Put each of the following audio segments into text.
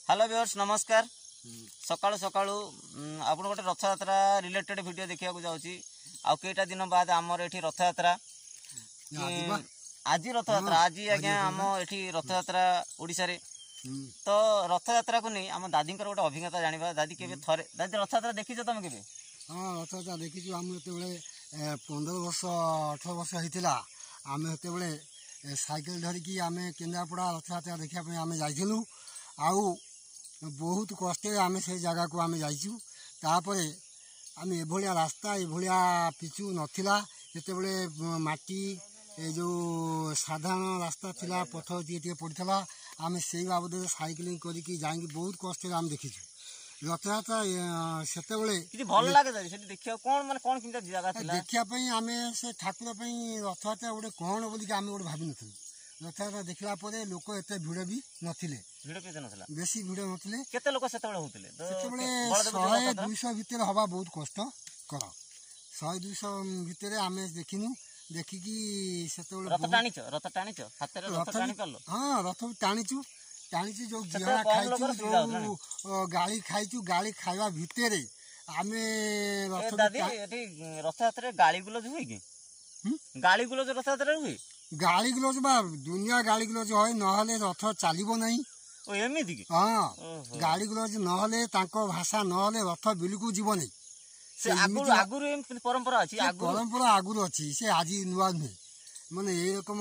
Hello viewers नमस्कार। सकाळु सकाळु आपण गोटे रथ यात्रा रिलेटेड वीडियो देखिया जाऊँगी। आउ कईटा दिन बाद आमर एठी रथ यात्रा आज रथ यात्रा आज आज्ञा आम एठी रथ यात्रा ओडिशा रे। तो रथ यात्रा को नहीं आम दादी गोटे अभिज्ञता जानिबा। दादी केबे थरे दादी रथ यात्रा देखिछ तुम केबे? हाँ रथ यात्रा देखी आम जो 15 वर्ष 18 वर्ष होता आम से साइकेल धरिकी आम केन्द्रापड़ा रथ यात्रा देखापी आम जाइलु। आउ बहुत कष्ट आम से जगह को आम जाइचु। तापर आम एभलिया रास्ता एभलिया पिचु नथिला जेतेबेले माटी जो साधारण रास्ता थिला पथर टे पड़ता आम से बाबद साइकिलिंग करके जाइए बहुत कष्ट आम देखीचु। रथ यात्रा से भल लगे देखिए कौन माने कौन किंता जगह थिला देखापी आम से ठाकुर रथ यात्रा गोटे कौन बोलिक आम गोटे भावी नुँ। रथ यात्रा देखला लोक एत भिड़ भी नथिले बेसी भिड़ नथिले केते लोक सेतबेले होतिले सेतबेले 100-200 भितर हवा बहुत कष्ट कर 100-200 भितर आम देखिनु देखिकी सेतबेले रथ टाणीच हाथ रे रथ टाणी करलो। हां रथ टाणीचु टाणीचु जो गिहरा खाइचु जो गाली खाइचु गाली खाइबा भितर आमे रथ दादी एठी रथ यात्रा गाली गुलो हुए कि गाली गुलो रथ यात्रा हुए गाड़ी ग्लोज बा दुनिया गाड़ी ग्लोज है नहले रथ चलो ना। हाँ गाड़ी ग्लोज नहले भाषा नहले रथ बिल्कुल जीव नहीं। परंपरा आगुरी अच्छी से आज नुआ नुहे माने ये रकम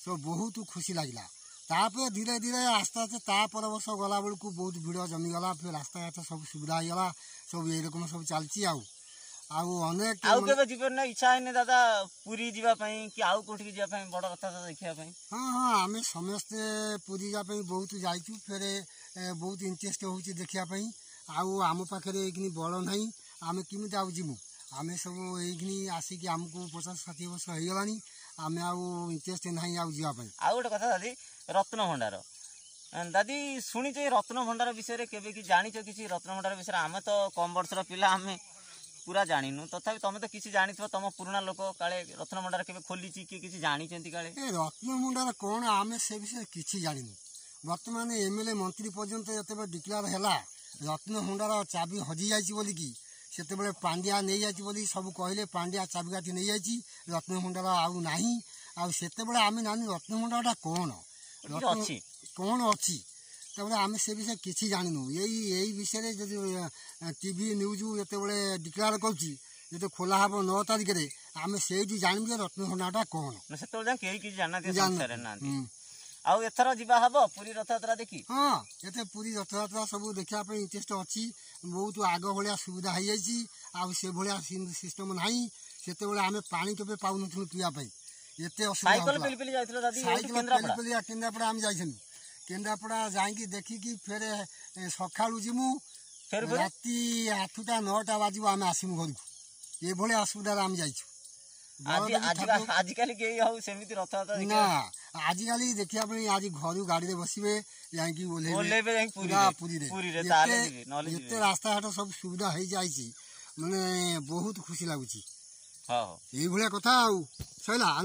सब बहुत खुशी लगे। तापर धीरे धीरे आस्ते आस्ते पर वर्ष गला बेलू बहुत भिड़ जमीगला फिर रास्ता घाट सब सुविधा होगा सब ये रकम सब चलती अनेक इच्छा है दादा पुरी जीवाई कि आउ कौटी जावाई बड़ रथ देखा। हाँ हाँ आम समस्ते पुरी जावाई बहुत जाइचु फिर बहुत इंटरेस्ट हो देखापी आम पाखे बल ना आम केमी जीवु आम सब ये आसिक आमको 50-60 वर्ष हो गलानी आम इंटरेस्ट ना जावाई। आउ गोटे कथा दादी रत्न भंडार दादी शुणी रत्न भंडार विषय केबे कि जानी कि रत्न भंडार विषय आम तो कम वर्षर पिला आम पूरा जानिनु तथापि तुम तो किसी जानी तुम पुराना लोक काले रत्न भंडार के खोली किसी जानी काले रत्न भंडार कौन आम से विषय किसी जानिनु। बर्तमान एमएलए मंत्री पर्यंत जो डिक्लेयर है रत्न भंडार चाबी हजि जाइए से पांड्या नहीं जाती सब कहले पांड्या चाबिकाठी नहीं जाइए रत्न भंडार आउ नहीं आते आम जानी रत्न भंडार कौन कौन अच्छी तब आम से विषय किसी जानिनु। यही विषय जो टीवी न्यूज जो डिक्लेयर कर खोला हम 9 तारिख आम से जानू रत्न भंडार कौन एथर जीवा हम पुरी रथ यात्रा देखी। हाँ ये पुरी रथ यात्रा सब देखापी इंटरेस्ट अच्छी बहुत आग भाया सुविधा हो जाए सिस्टम ना से आम पानी केवे पाऊन पीवाई एत असुविधा केन्द्रापड़ा आम जाइलु केन्द्रापड़ा जाइकी देखिकी फिर सकाळु जीमु राति 8टा 9टा बाजू आम आसमु घर को ये भाई असुविधा आम जाइछु। ना आजिकल देखापी आज घर गाड़ी बसवे पूरी रास्ता घाट सब सुविधा हो जाए माने बहुत खुशी लगुच। ये कथा सैला।